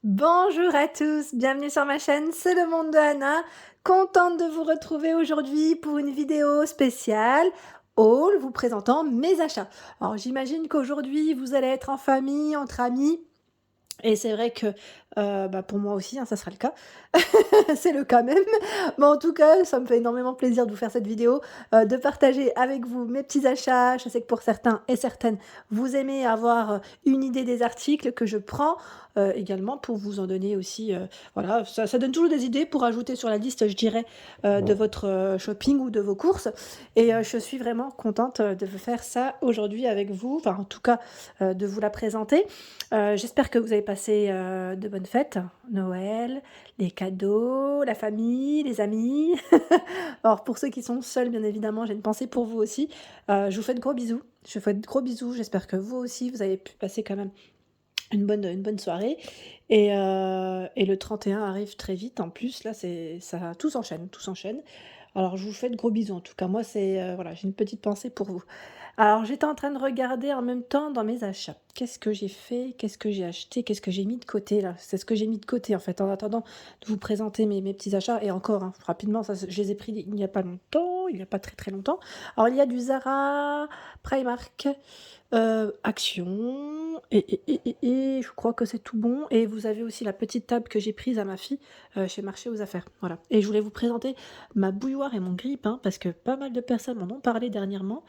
Bonjour à tous, bienvenue sur ma chaîne, c'est le monde de Anna. Contente de vous retrouver aujourd'hui pour une vidéo spéciale haul vous présentant mes achats. Alors j'imagine qu'aujourd'hui vous allez être en famille, entre amis. Et c'est vrai que, pour moi aussi, hein, ça sera le cas. C'est le cas même. Mais en tout cas, ça me fait énormément plaisir de vous faire cette vidéo, de partager avec vous mes petits achats. Je sais que pour certains et certaines, vous aimez avoir, une idée des articles que je prends, également pour vous en donner aussi, voilà, ça donne toujours des idées pour ajouter sur la liste, je dirais, de votre, shopping ou de vos courses. Et je suis vraiment contente, de vous faire ça aujourd'hui avec vous, enfin en tout cas, de vous la présenter. J'espère que vous avez passé, de bonnes fêtes, Noël, les cadeaux, la famille, les amis. Alors pour ceux qui sont seuls, bien évidemment, j'ai une pensée pour vous aussi. Je vous fais de gros bisous. Je vous fais de gros bisous. J'espère que vous aussi, vous avez pu passer quand même une bonne soirée. Et le 31 arrive très vite. En plus, là, ça, tout s'enchaîne, tout s'enchaîne. Alors je vous fais de gros bisous. En tout cas, moi, voilà, j'ai une petite pensée pour vous. Alors, j'étais en train de regarder en même temps dans mes achats. Qu'est-ce que j'ai fait? Qu'est-ce que j'ai acheté? Qu'est-ce que j'ai mis de côté là? C'est ce que j'ai mis de côté en fait, en attendant de vous présenter mes petits achats. Et encore, hein, rapidement, ça, je les ai pris il n'y a pas longtemps, il n'y a pas très très longtemps. Alors, il y a du Zara, Primark, Action, et je crois que c'est tout bon. Et vous avez aussi la petite table que j'ai prise à ma fille chez Marché aux Affaires. Voilà. Et je voulais vous présenter ma bouilloire et mon grille-pain parce que pas mal de personnes m'en ont parlé dernièrement.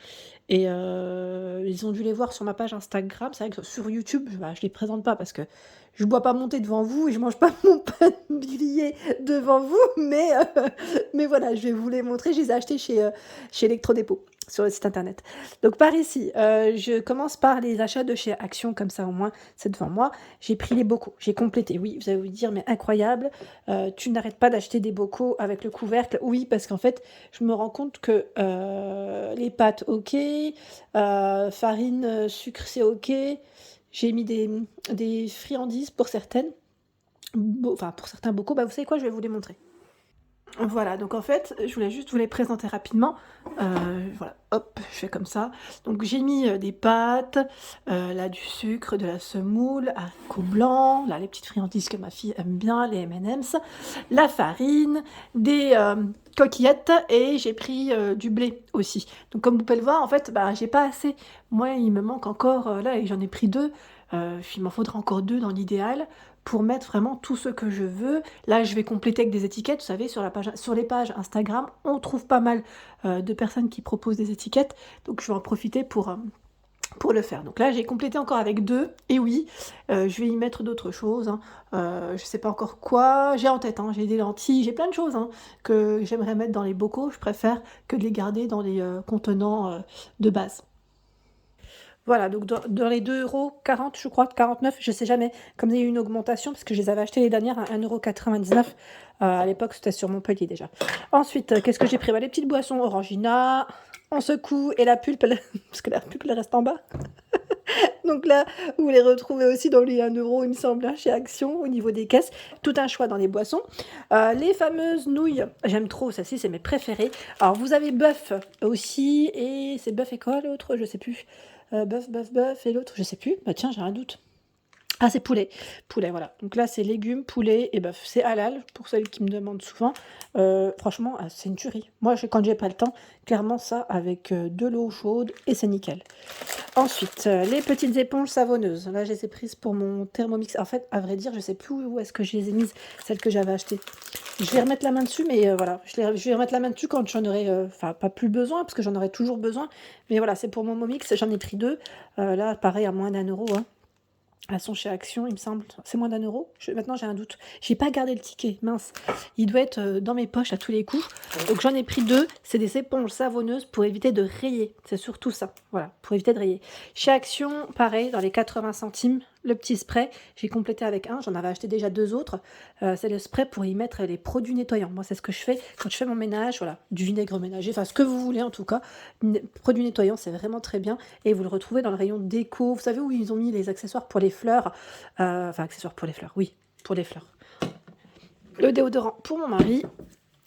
Et ils ont dû les voir sur ma page Instagram. C'est vrai que sur YouTube, je les présente pas parce que je bois pas mon thé devant vous et je mange pas mon pain de billet devant vous, mais voilà, je vais vous les montrer. Je les ai achetés chez Electrodépôt, sur le site internet. Donc par ici, je commence par les achats de chez Action, comme ça au moins c'est devant moi. J'ai pris les bocaux, j'ai complété. Oui, vous allez vous dire, mais incroyable, tu n'arrêtes pas d'acheter des bocaux avec le couvercle. Oui, parce qu'en fait, je me rends compte que les pâtes, ok, farine, sucre, c'est ok. J'ai mis des friandises pour certaines, enfin pour certains bocaux. Bah, vous savez quoi, je vais vous les montrer. Voilà, donc en fait, je voulais juste vous les présenter rapidement. Voilà, hop, je fais comme ça. Donc j'ai mis des pâtes, là du sucre, de la semoule, haricots blancs, là les petites friandises que ma fille aime bien, les M&M's, la farine, des coquillettes et j'ai pris du blé aussi. Donc comme vous pouvez le voir, en fait, bah, j'ai pas assez. Moi, il me manque encore, là, et j'en ai pris deux. Il m'en faudra encore deux dans l'idéal pour mettre vraiment tout ce que je veux. Là, je vais compléter avec des étiquettes. Vous savez, sur les pages Instagram, on trouve pas mal de personnes qui proposent des étiquettes. Donc, je vais en profiter pour le faire. Donc là, j'ai complété encore avec deux. Et oui, je vais y mettre d'autres choses, hein. Je sais pas encore quoi. J'ai en tête, hein, j'ai des lentilles, j'ai plein de choses, hein, que j'aimerais mettre dans les bocaux. Je préfère que de les garder dans les contenants de base. Voilà, donc dans les 2,40 €, je crois, 49, je sais jamais, comme il y a eu une augmentation, parce que je les avais achetées les dernières à 1,99 €. À l'époque, c'était sur Montpellier déjà. Ensuite, qu'est-ce que j'ai pris? Bah, les petites boissons Orangina, on secoue, et la pulpe, parce que la pulpe, elle reste en bas. Donc là, vous les retrouvez aussi dans les 1 €, il me semble, hein, chez Action, au niveau des caisses. Tout un choix dans les boissons. Les fameuses nouilles, j'aime trop, celles-ci, c'est mes préférées. Alors, vous avez bœuf aussi, et c'est bœuf et quoi l'autre? Je sais plus. Bœuf, et l'autre, je sais plus. Bah tiens, j'ai un doute. Ah, c'est poulet. Poulet, voilà. Donc là, c'est légumes, poulet et bœuf. C'est halal, pour celles qui me demandent souvent. Franchement, c'est une tuerie. Moi, quand j'ai pas le temps, clairement ça, avec de l'eau chaude, et c'est nickel. Ensuite, les petites éponges savonneuses. Là, je les ai prises pour mon Thermomix. En fait, à vrai dire, je sais plus où est-ce que je les ai mises, celles que j'avais achetées. Je vais remettre la main dessus, mais voilà, je vais remettre la main dessus quand j'en aurai, enfin, pas plus besoin, parce que j'en aurai toujours besoin. Mais voilà, c'est pour mon Momix, j'en ai pris deux. Là, pareil, à moins d'1 €, hein. Elles sont chez Action, il me semble. C'est moins d'1 €? Maintenant, j'ai un doute. J'ai pas gardé le ticket, mince. Il doit être dans mes poches à tous les coups. Donc, j'en ai pris deux. C'est des éponges savonneuses pour éviter de rayer. C'est surtout ça. Voilà, pour éviter de rayer. Chez Action, pareil, dans les 80 centimes, le petit spray. J'ai complété avec un. J'en avais acheté déjà deux autres. C'est le spray pour y mettre les produits nettoyants. Moi, c'est ce que je fais quand je fais mon ménage. Voilà, du vinaigre ménager. Enfin, ce que vous voulez en tout cas. Produits nettoyants, c'est vraiment très bien. Et vous le retrouvez dans le rayon déco. Vous savez où ils ont mis les accessoires pour les fleurs, enfin accessoires pour les fleurs, oui, pour les fleurs. Le déodorant pour mon mari.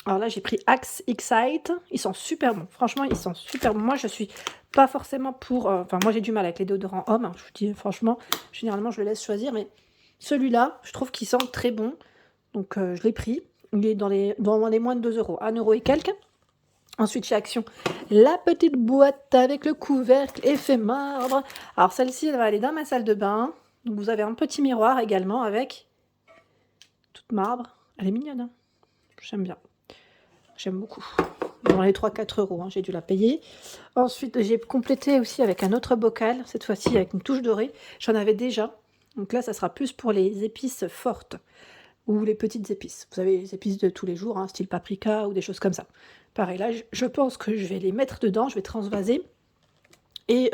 Alors là, j'ai pris Axe Excite. Ils sont super bons. Franchement, ils sont super bons. Moi, je suis pas forcément pour... Enfin, moi, j'ai du mal avec les déodorants hommes, hein. Je vous dis franchement, généralement, je le laisse choisir, mais Celui-là, je trouve qu'il sent très bon, donc je l'ai pris. Il est dans les moins de 2 €, 1 € et quelques. Ensuite, chez Action, la petite boîte avec le couvercle effet marbre. Alors celle-ci, elle va aller dans ma salle de bain. Donc vous avez un petit miroir également avec toute marbre. Elle est mignonne, hein, j'aime bien. J'aime beaucoup. Dans les 3-4 €, hein, j'ai dû la payer. Ensuite, j'ai complété aussi avec un autre bocal, cette fois-ci avec une touche dorée. J'en avais déjà. Donc là, ça sera plus pour les épices fortes ou les petites épices. Vous avez les épices de tous les jours, hein, style paprika ou des choses comme ça. Pareil, là, je pense que je vais les mettre dedans, je vais transvaser. Et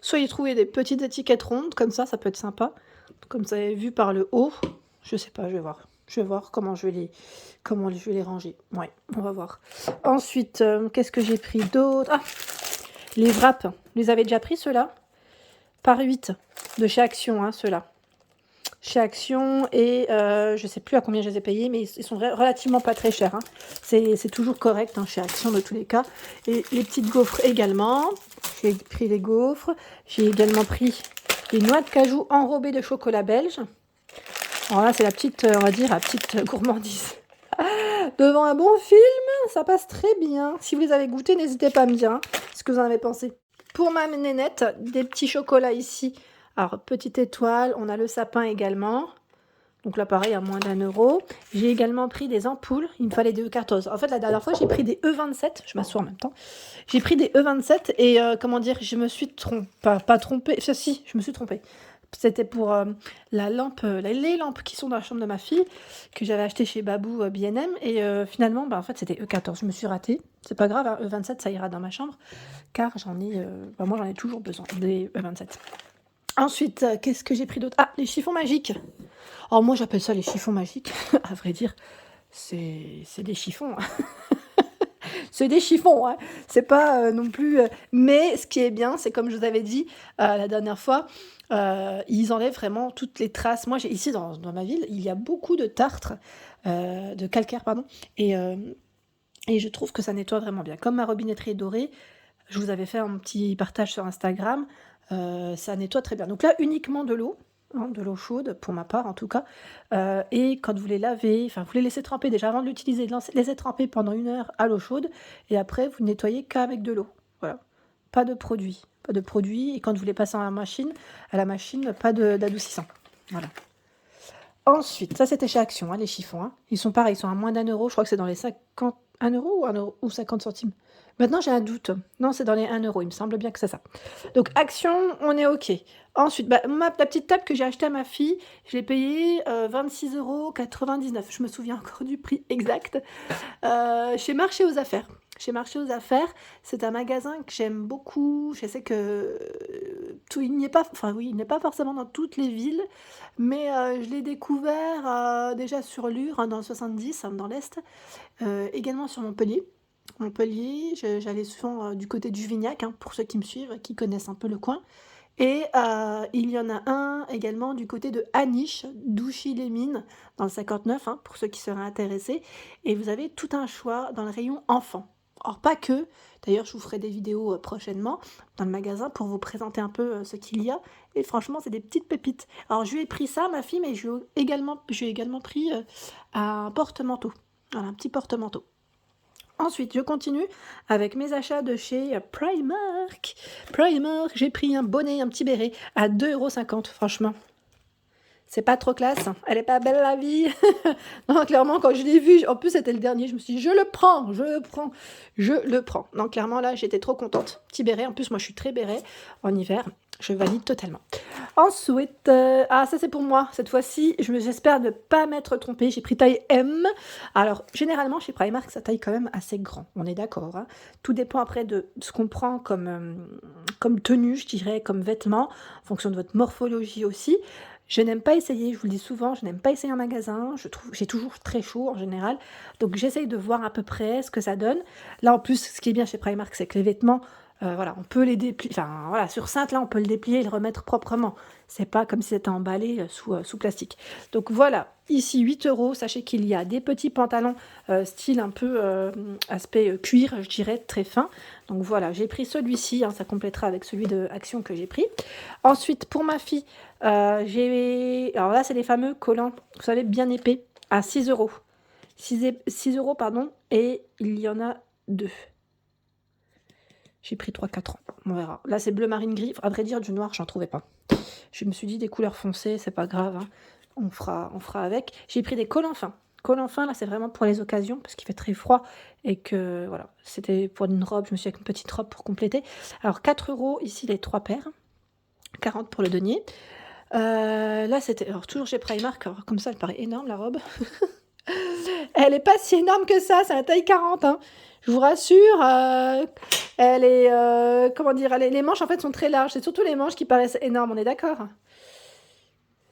soit y trouver des petites étiquettes rondes, comme ça peut être sympa. Comme ça, vu par le haut, je sais pas, je vais voir. Je vais voir comment je vais les ranger. Ouais, on va voir. Ensuite, qu'est-ce que j'ai pris d'autre? Ah, les wraps. Vous les avez déjà pris, ceux-là? Par 8, de chez Action, hein, ceux-là. Chez Action, et je sais plus à combien je les ai payés, mais ils sont relativement pas très chers, hein. C'est toujours correct, hein, chez Action de tous les cas. Et les petites gaufres également. J'ai pris les gaufres. J'ai également pris les noix de cajou enrobées de chocolat belge. Alors là, c'est la petite, on va dire, la petite gourmandise. Devant un bon film, ça passe très bien. Si vous les avez goûtés, n'hésitez pas à me dire hein, ce que vous en avez pensé. Pour ma nénette, des petits chocolats ici. Alors, petite étoile, on a le sapin également. Donc là, pareil, à moins d'1 €. J'ai également pris des ampoules. Il me fallait des E14. En fait, la dernière fois, j'ai pris des E27. Je m'assois en même temps. J'ai pris des E27 et, comment dire, je me suis trompée. Pas trompée. Enfin, si, je me suis trompée. C'était pour la lampe, les lampes qui sont dans la chambre de ma fille, que j'avais acheté chez Babou B&M. Et finalement, en fait, c'était E14. Je me suis ratée. C'est pas grave, hein, E27, ça ira dans ma chambre. Car moi, j'en ai toujours besoin des E27. Ensuite, qu'est-ce que j'ai pris d'autre? Ah, les chiffons magiques. Alors moi, j'appelle ça les chiffons magiques. À vrai dire, c'est des chiffons. C'est des chiffons, hein. C'est pas non plus... Mais ce qui est bien, c'est comme je vous avais dit la dernière fois, ils enlèvent vraiment toutes les traces. Moi, ici, dans ma ville, il y a beaucoup de tartre, de calcaire, pardon. Et je trouve que ça nettoie vraiment bien. Comme ma robinetterie est dorée, je vous avais fait un petit partage sur Instagram, ça nettoie très bien. Donc là, uniquement de l'eau, hein, de l'eau chaude, pour ma part en tout cas. Et quand vous les lavez, enfin vous les laissez tremper déjà avant de l'utiliser, laissez tremper pendant 1 heure à l'eau chaude, et après vous nettoyez qu'avec de l'eau. Voilà. Pas de produit. Pas de produit. Et quand vous les passez à la machine, pas d'adoucissant. Voilà. Ensuite, ça c'était chez Action, hein, les chiffons. Hein. Ils sont pareils, ils sont à moins d'1 €. Je crois que c'est dans les 50, 1 € ou 1 € ou 50 centimes. Maintenant j'ai un doute. Non, c'est dans les 1 €. Il me semble bien que c'est ça. Donc Action, on est OK. Ensuite, la petite table que j'ai achetée à ma fille, je l'ai payée 26,99 €. Je me souviens encore du prix exact. Chez Marché aux Affaires. Chez Marché aux Affaires, c'est un magasin que j'aime beaucoup. Je sais que il n'est pas forcément dans toutes les villes, mais je l'ai découvert déjà sur Lure, hein, dans le 70, hein, dans l'Est, également sur Montpellier. Montpellier, j'allais souvent du côté du Vignac, hein, pour ceux qui me suivent, qui connaissent un peu le coin. Et il y en a un également du côté de Aniche, Douchy-les-Mines, dans le 59, hein, pour ceux qui seraient intéressés. Et vous avez tout un choix dans le rayon enfants. Or, pas que. D'ailleurs, je vous ferai des vidéos prochainement dans le magasin pour vous présenter un peu ce qu'il y a. Et franchement, c'est des petites pépites. Alors, je lui ai pris ça, ma fille, mais je lui ai également pris un porte-manteau. Voilà, un petit porte-manteau. Ensuite, je continue avec mes achats de chez Primark. Primark, j'ai pris un bonnet, un petit béret à 2,50 €, franchement. C'est pas trop classe, elle est pas belle la vie. Non, clairement, quand je l'ai vu, en plus c'était le dernier, je me suis dit, je le prends. Non, clairement, là, j'étais trop contente. Petit béret, en plus, moi, je suis très béret en hiver, je valide totalement. Ensuite, ça c'est pour moi, cette fois-ci, j'espère ne pas m'être trompée, j'ai pris taille M. Alors, généralement, chez Primark, ça taille quand même assez grand, on est d'accord, hein. Tout dépend après de ce qu'on prend comme tenue, je dirais, comme vêtement, en fonction de votre morphologie aussi. Je n'aime pas essayer, je vous le dis souvent, je n'aime pas essayer en magasin, j'ai toujours très chaud en général, donc j'essaye de voir à peu près ce que ça donne. Là en plus, ce qui est bien chez Primark, c'est que les vêtements, voilà, on peut les déplier, enfin voilà, sur cintre là, on peut le déplier et le remettre proprement. C'est pas comme si c'était emballé sous plastique. Donc voilà, ici 8 €, sachez qu'il y a des petits pantalons style un peu aspect cuir, je dirais, très fin. Donc voilà, j'ai pris celui-ci, hein, ça complétera avec celui de Action que j'ai pris. Ensuite, pour ma fille, Alors là, c'est les fameux collants, vous savez, bien épais, à 6 euros. 6 euros, pardon, et il y en a 2. J'ai pris 3-4 ans, on verra. Là, c'est bleu marine gris. À vrai dire, du noir, j'en trouvais pas. Je me suis dit, des couleurs foncées, c'est pas grave, hein. On fera avec. J'ai pris des collants fins. Collants fins, là, c'est vraiment pour les occasions, parce qu'il fait très froid. Et que, voilà, c'était pour une robe. Je me suis dit avec une petite robe pour compléter. Alors, 4 euros, ici, les 3 paires. 40 pour le denier. Là, c'était... Alors, toujours chez Primark. Alors, comme ça, elle paraît énorme, la robe. Elle est pas si énorme que ça, c'est la taille 40, hein. Je vous rassure, elle est, comment dire, les manches en fait sont très larges, c'est surtout les manches qui paraissent énormes, on est d'accord?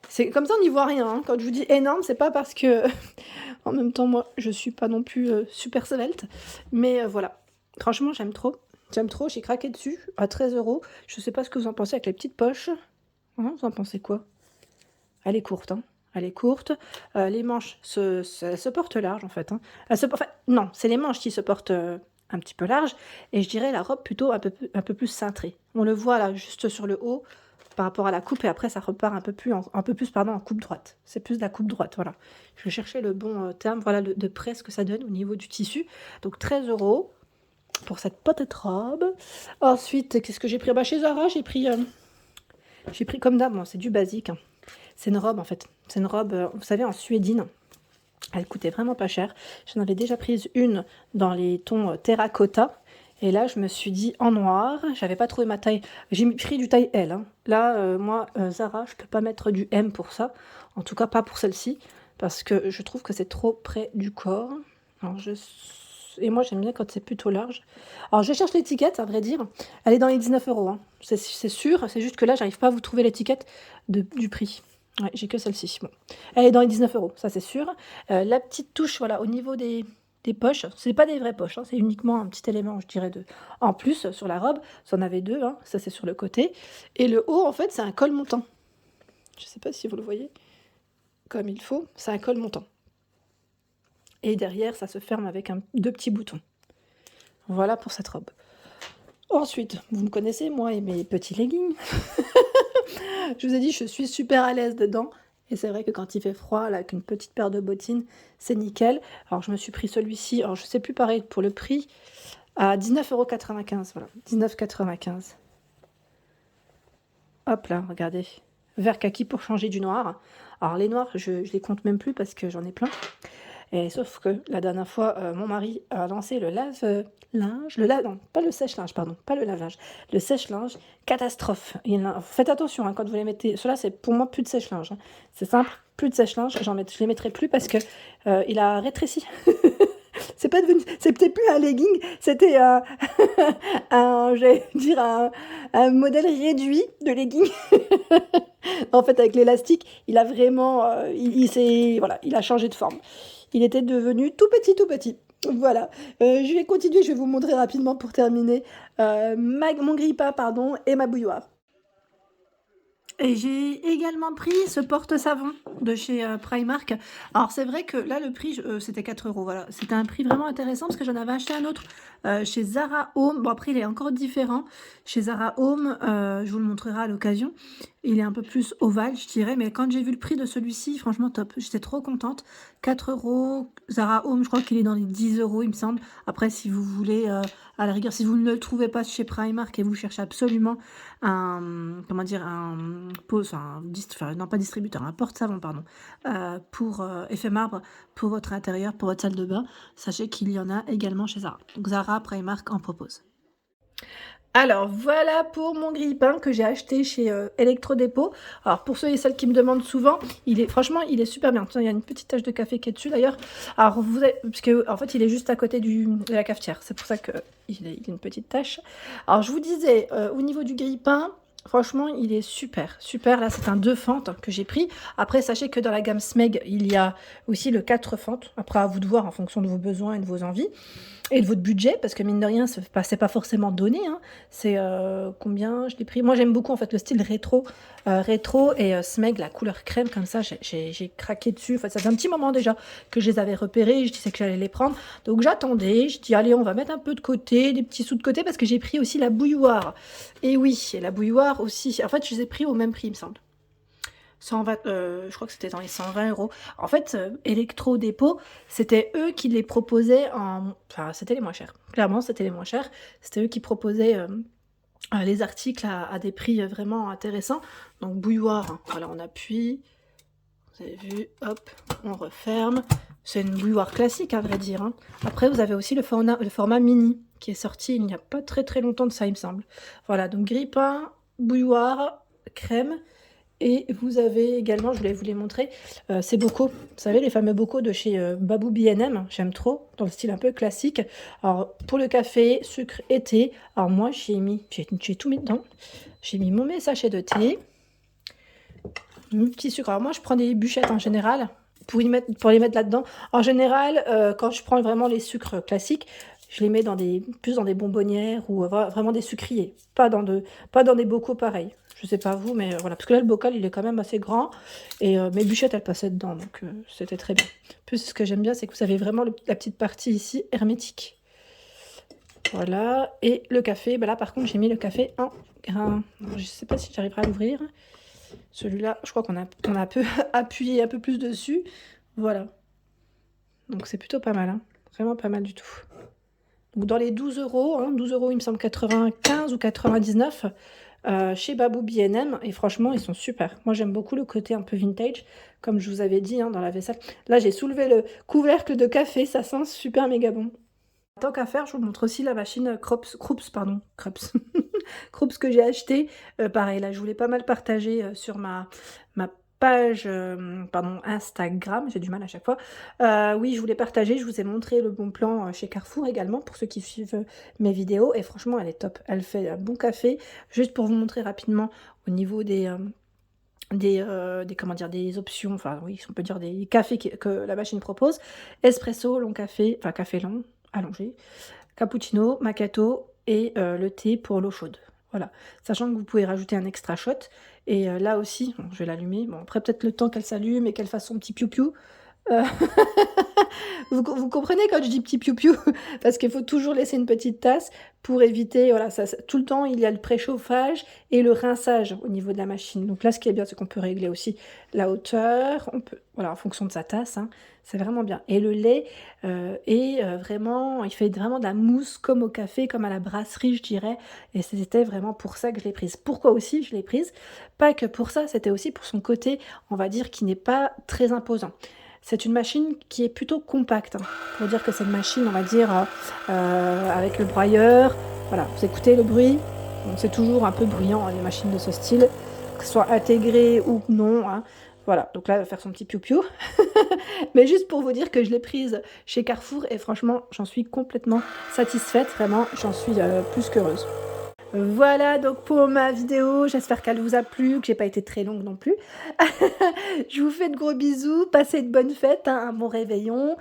C'est comme ça, on n'y voit rien, hein. Quand je vous dis énorme, c'est pas parce que, en même temps, moi, je suis pas non plus super svelte, mais voilà. Franchement, j'aime trop, j'ai craqué dessus, à 13 euros. Je sais pas ce que vous en pensez avec les petites poches. Hein, vous en pensez quoi? Elle est courte, hein. Elle est courte. Les manches se portent large, en fait, hein. Enfin, non, c'est les manches qui se portent un petit peu large. Et je dirais la robe plutôt un peu plus cintrée. On le voit là, juste sur le haut, par rapport à la coupe. Et après, ça repart un peu plus, en coupe droite. C'est plus de la coupe droite, voilà. Je cherchais le bon terme, voilà, de près ce que ça donne au niveau du tissu. Donc 13 euros pour cette petite robe. Ensuite, qu'est-ce que j'ai pris? Bah, chez Zara, j'ai pris comme d'hab, bon, c'est du basique, hein. C'est une robe en fait. C'est une robe, vous savez, en suédine. Elle coûtait vraiment pas cher. J'en avais déjà prise une dans les tons terracotta. Et là, je me suis dit en noir. J'avais pas trouvé ma taille. J'ai pris du taille L, hein. Là, moi, Zara, je peux pas mettre du M pour ça. En tout cas, pas pour celle-ci. Parce que je trouve que c'est trop près du corps. Alors, et moi, j'aime bien quand c'est plutôt large. Alors, je cherche l'étiquette, à vrai dire. Elle est dans les 19 euros, hein. C'est sûr. C'est juste que là, j'arrive pas à vous trouver l'étiquette du prix. Ouais, j'ai que celle-ci. Bon. Elle est dans les 19 euros, ça c'est sûr. La petite touche, voilà, au niveau des poches, c'est pas des vraies poches, hein, c'est uniquement un petit élément, je dirais, en plus sur la robe. Ça en avait 2, hein, ça c'est sur le côté. Et le haut, en fait, c'est un col montant. Je sais pas si vous le voyez comme il faut, c'est un col montant. Et derrière, ça se ferme avec 2 petits boutons. Voilà pour cette robe. Ensuite, vous me connaissez, moi et mes petits leggings. Je vous ai dit, je suis super à l'aise dedans. Et c'est vrai que quand il fait froid, là, avec une petite paire de bottines, c'est nickel. Alors, je me suis pris celui-ci, alors je sais plus pareil pour le prix, à 19,95 €. Voilà, 19,95 €. Hop là, regardez. Vert kaki pour changer du noir. Alors, les noirs, je les compte même plus parce que j'en ai plein. Et sauf que la dernière fois, mon mari a lancé le lave-linge, non, pas le sèche-linge, pardon, pas le lave-linge, le sèche-linge, catastrophe. Faites attention, hein, quand vous les mettez, cela c'est pour moi plus de sèche-linge, hein. C'est simple, plus de sèche-linge, je les mettrai plus parce que il a rétréci. C'est peut-être plus un legging, c'était j'allais dire un modèle réduit de legging. En fait, avec l'élastique, il a vraiment, voilà, il a changé de forme. Il était devenu tout petit, tout petit. Voilà. Je vais continuer, je vais vous montrer rapidement pour terminer mon grille-pain, pardon, et ma bouilloire. Et j'ai également pris ce porte-savon de chez Primark. Alors c'est vrai que là le prix c'était 4 €, voilà. C'était un prix vraiment intéressant parce que j'en avais acheté un autre chez Zara Home. Bon après il est encore différent. Chez Zara Home, je vous le montrerai à l'occasion. Il est un peu plus ovale je dirais, mais quand j'ai vu le prix de celui-ci, franchement top. J'étais trop contente. 4 €. Zara Home, je crois qu'il est dans les 10 € il me semble. Après si vous voulez, à la rigueur, si vous ne le trouvez pas chez Primark et vous cherchez absolument comment dire, non pas distributeur, un porte-savon, pardon, pour effet marbre pour votre intérieur, pour votre salle de bain, sachez qu'il y en a également chez Zara. Donc Zara, Primark en propose. Alors voilà pour mon grille-pain que j'ai acheté chez Electrodépôt. Alors pour ceux et celles qui me demandent souvent, franchement il est super bien. Tiens, il y a une petite tache de café qui est dessus d'ailleurs. Alors parce que en fait il est juste à côté de la cafetière, c'est pour ça que il a une petite tache. Alors je vous disais au niveau du grille-pain, franchement il est super, super. Là c'est un 2 fentes que j'ai pris. Après sachez que dans la gamme Smeg il y a aussi le 4 fentes. Après à vous de voir en fonction de vos besoins et de vos envies. Et de votre budget, parce que mine de rien, c'est pas forcément donné, hein. C'est combien je l'ai pris. Moi, j'aime beaucoup en fait le style rétro, et Smeg, la couleur crème comme ça, j'ai craqué dessus. En fait, ça fait un petit moment déjà que je les avais repérés. Je disais que j'allais les prendre, donc j'attendais. Je dis allez, on va mettre un peu de côté, des petits sous de côté, parce que j'ai pris aussi la bouilloire. Et oui, et la bouilloire aussi. En fait, je les ai pris au même prix, il me semble. 120, je crois que c'était dans les 120 €. En fait, Electro-Dépôt, c'était eux qui les proposaient enfin, c'était les moins chers. Clairement, c'était les moins chers. C'était eux qui proposaient, les articles à des prix, vraiment intéressants. Donc bouilloire, hein, voilà, on appuie, vous avez vu, hop, on referme. C'est une bouilloire classique, à vrai dire, hein. Après, vous avez aussi le format mini, qui est sorti il n'y a pas très, très longtemps de ça, il me semble. Voilà, donc grille-pain, bouilloire, crème. Et vous avez également, je voulais vous les montrer, ces bocaux. Vous savez, les fameux bocaux de chez Babou B&M, j'aime trop, dans le style un peu classique. Alors, pour le café, sucre et thé, alors moi, j'ai tout mis dedans. J'ai mis mes sachets de thé, mon petit sucre. Alors moi, je prends des bûchettes en général pour les mettre là-dedans. En général, quand je prends vraiment les sucres classiques, je les mets plus dans des bonbonnières ou vraiment des sucriers, pas dans des bocaux pareils. Je sais pas vous, mais voilà. Parce que là, le bocal, il est quand même assez grand. Et mes bûchettes, elles passaient dedans. Donc, c'était très bien. En plus, ce que j'aime bien, c'est que vous avez vraiment la petite partie ici hermétique. Voilà. Et le café, bah là, par contre, j'ai mis le café en grain. Je sais pas si j'arriverai à l'ouvrir. Celui-là, je crois qu'on a un peu appuyé un peu plus dessus. Voilà. Donc, c'est plutôt pas mal. Hein. Vraiment pas mal du tout. Donc dans les 12 €, hein, 12 €, il me semble 95 ou 99 chez Babou B&M. Et franchement, ils sont super. Moi, j'aime beaucoup le côté un peu vintage, comme je vous avais dit hein, dans la vaisselle. Là, j'ai soulevé le couvercle de café. Ça sent super méga bon. Tant qu'à faire, je vous montre aussi la machine Krups, pardon, Krups. Krups que j'ai acheté. Pareil, là, je voulais pas mal partager sur ma page pardon, Instagram. J'ai du mal à chaque fois. Oui, je voulais partager. Je vous ai montré le bon plan chez Carrefour également pour ceux qui suivent mes vidéos. Et franchement, elle est top. Elle fait un bon café. Juste pour vous montrer rapidement au niveau comment dire, des options, enfin oui, on peut dire des cafés que la machine propose. Espresso, long café, enfin café long, allongé, cappuccino, macchiato et le thé pour l'eau chaude. Voilà. Sachant que vous pouvez rajouter un extra shot. Et là aussi, bon, je vais l'allumer. Bon, après, peut-être le temps qu'elle s'allume et qu'elle fasse son petit piou-piou. Euh, vous comprenez quand je dis petit piou-piou? Parce qu'il faut toujours laisser une petite tasse pour éviter, voilà, tout le temps, il y a le préchauffage et le rinçage au niveau de la machine. Donc là, ce qui est bien, c'est qu'on peut régler aussi la hauteur, voilà, en fonction de sa tasse, hein, c'est vraiment bien. Et le lait vraiment, il fait vraiment de la mousse comme au café, comme à la brasserie, je dirais. Et c'était vraiment pour ça que je l'ai prise. Pourquoi aussi je l'ai prise? Pas que pour ça, c'était aussi pour son côté, on va dire, qui n'est pas très imposant. C'est une machine qui est plutôt compacte. Hein. Pour dire que c'est une machine, on va dire, avec le broyeur. Voilà, vous écoutez le bruit. Bon, c'est toujours un peu bruyant, hein, les machines de ce style, que ce soit intégrées ou non. Hein. Voilà, donc là, elle va faire son petit piou-piou. Mais juste pour vous dire que je l'ai prise chez Carrefour et franchement, j'en suis complètement satisfaite. Vraiment, j'en suis plus qu'heureuse. Voilà donc pour ma vidéo, j'espère qu'elle vous a plu, que j'ai pas été très longue non plus. Je vous fais de gros bisous, passez de bonnes fêtes, hein, un bon réveillon,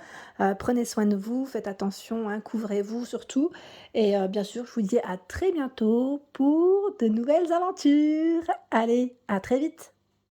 prenez soin de vous, faites attention, hein, couvrez-vous surtout. Et bien sûr, je vous dis à très bientôt pour de nouvelles aventures. Allez, à très vite.